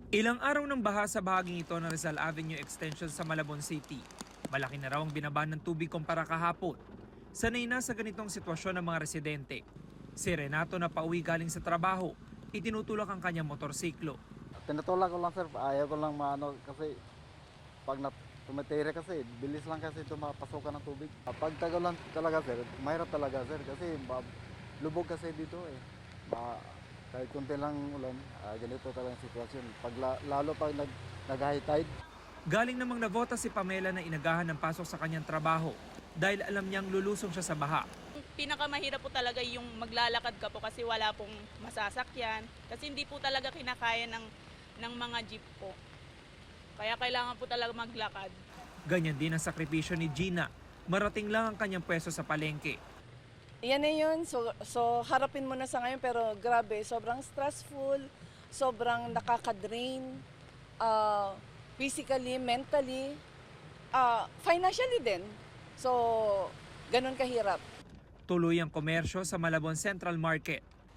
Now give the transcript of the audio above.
Ilang araw ng baha sa bahaging ito ng Rizal Avenue Extension sa Malabon City. Malaki na raw ang binaba ng tubig kumpara kahapon. Sanay na sa ganitong sitwasyon ng mga residente. Si Renato na pauwi galing sa trabaho, itinutulak ang kanyang motorsiklo. Tinutulak ko lang sir, ayaw ko lang maano kasi pag tumatira kasi, bilis lang kasi ito mapasukan ng tubig. Pag tagulan talaga sir, mahirap talaga sir kasi lubog kasi dito eh. Kahit kunti lang ulan, ganito talaga ang sitwasyon. Lalo pag nag-high tide. Galing namang navota si Pamela na inagahan ng pasok sa kanyang trabaho dahil alam niyang lulusong siya sa baha. Pinakamahirap po talaga yung maglalakad ka po kasi wala pong masasakyan. Kasi hindi po talaga kinakaya ng mga jeep po. Kaya kailangan po talaga maglakad. Ganyan din ang sakripisyo ni Gina. Marating lang ang kanyang pwesto sa palengke. Yan na yun. So harapin mo na sa ngayon pero grabe, sobrang stressful, sobrang nakaka-drain, physically, mentally, financially din. So ganun kahirap. Tuloy ang komersyo sa Malabon Central Market.